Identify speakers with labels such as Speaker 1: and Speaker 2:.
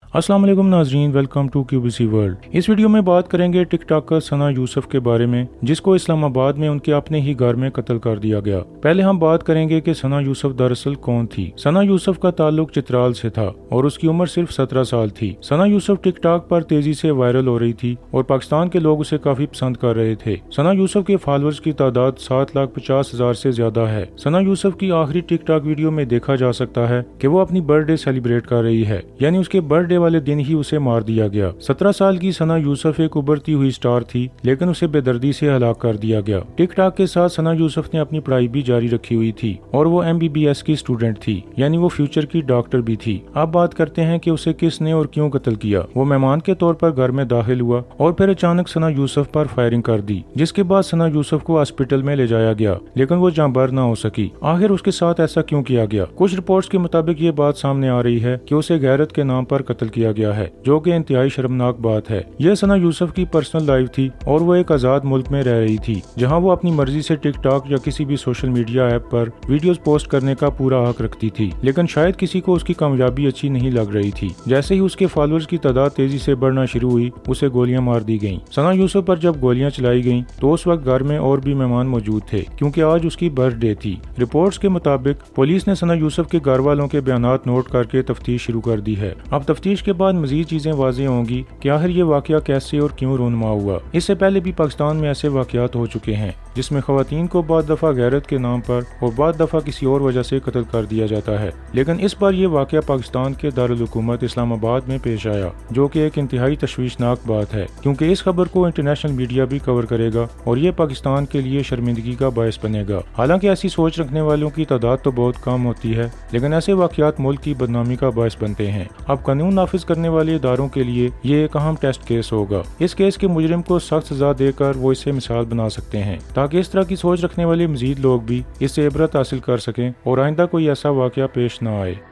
Speaker 1: अस्सलाम वालेकुम नाजरीन, वेलकम टू QBC वर्ल्ड। इस वीडियो में बात करेंगे टिक टॉकर सना यूसुफ के बारे में, जिसको इस्लामाबाद में उनके अपने ही घर में कत्ल कर दिया गया। पहले हम बात करेंगे कि सना यूसुफ दरअसल कौन थी। सना यूसुफ का ताल्लुक चित्राल से था और उसकी उम्र सिर्फ 17 साल थी। सना यूसुफ टिक टॉक पर तेजी से वायरल हो रही थी और पाकिस्तान के लोग उसे काफी पसंद कर रहे थे। सना यूसुफ के फॉलोअर्स की तादाद 7,50,000 से ज्यादा है। सना यूसुफ की आखिरी टिक टॉक वीडियो में देखा जा सकता है कि वो अपनी बर्थडे सेलिब्रेट कर रही है, यानी उसके बर्थडे वाले दिन ही उसे मार दिया गया। 17 साल की सना यूसुफ एक उभरती हुई स्टार थी, लेकिन उसे बेदर्दी से हलाक कर दिया गया। टिक टॉक के साथ सना यूसुफ ने अपनी पढ़ाई भी जारी रखी हुई थी और वो MBBS की स्टूडेंट थी, यानी वो फ्यूचर की डॉक्टर भी थी। अब बात करते हैं कि उसे किसने और क्यों कत्ल किया। वो मेहमान के तौर पर घर में दाखिल हुआ और फिर अचानक सना यूसुफ पर फायरिंग कर दी, जिसके बाद सना यूसुफ को हॉस्पिटल में ले जाया गया, लेकिन वो जांबार न हो सकी। आखिर उसके साथ ऐसा क्यों किया गया? कुछ रिपोर्ट्स के मुताबिक ये बात सामने आ रही है कि उसे गैरत के नाम पर कत्ल किया गया है, जो कि इंतहाई शर्मनाक बात है। यह सना यूसुफ की पर्सनल लाइफ थी और वो एक आजाद मुल्क में रह रही थी, जहां वो अपनी मर्जी से टिक टॉक या किसी भी सोशल मीडिया ऐप पर वीडियोस पोस्ट करने का पूरा हक रखती थी। लेकिन शायद किसी को उसकी कामयाबी अच्छी नहीं लग रही थी। जैसे ही उसके फॉलोअर्स की तादाद तेजी से बढ़ना शुरू हुई, उसे गोलियां मार दी गयी। सना यूसुफ पर जब गोलियां चलाई गयी तो उस वक्त घर में और भी मेहमान मौजूद थे, क्योंकि आज उसकी बर्थडे थी। रिपोर्ट्स के मुताबिक पुलिस ने सना यूसुफ के घर वालों के बयानात नोट करके तफ्तीश शुरू कर दी है। अब तफ्तीश के बाद मजीद चीजें वाज़ेह होंगी कि आखिर ये वाकया कैसे और क्यों रूनुमा हुआ। इससे पहले भी पाकिस्तान में ऐसे वाकयात हो चुके हैं, जिसमें खवातीन को बाद दफा गैरत के नाम पर और बाद दफा किसी और वजह से कत्ल कर दिया जाता है। लेकिन इस बार ये वाकया पाकिस्तान के दारुल हुकूमत इस्लामाबाद में पेश आया, जो कि एक इंतहाई तशवीशनाक बात है, क्योंकि इस खबर को इंटरनेशनल मीडिया भी कवर करेगा और ये पाकिस्तान के लिए शर्मिंदगी का बायस बनेगा। हालांकि ऐसी सोच रखने वालों की तादाद तो बहुत कम होती है, लेकिन ऐसे वाकयात मुल्क की बदनामी का बायस बनते हैं। अब कानून नाफिज करने वाले इदारों के लिए ये एक अहम टेस्ट केस होगा। इस केस के मुजरिम को सख्त सजा देकर वो इसे मिसाल बना सकते हैं, ताकि इस तरह की सोच रखने वाले मजीद लोग भी इससे इबरत हासिल कर सकें और आइंदा कोई ऐसा वाकया पेश न आए।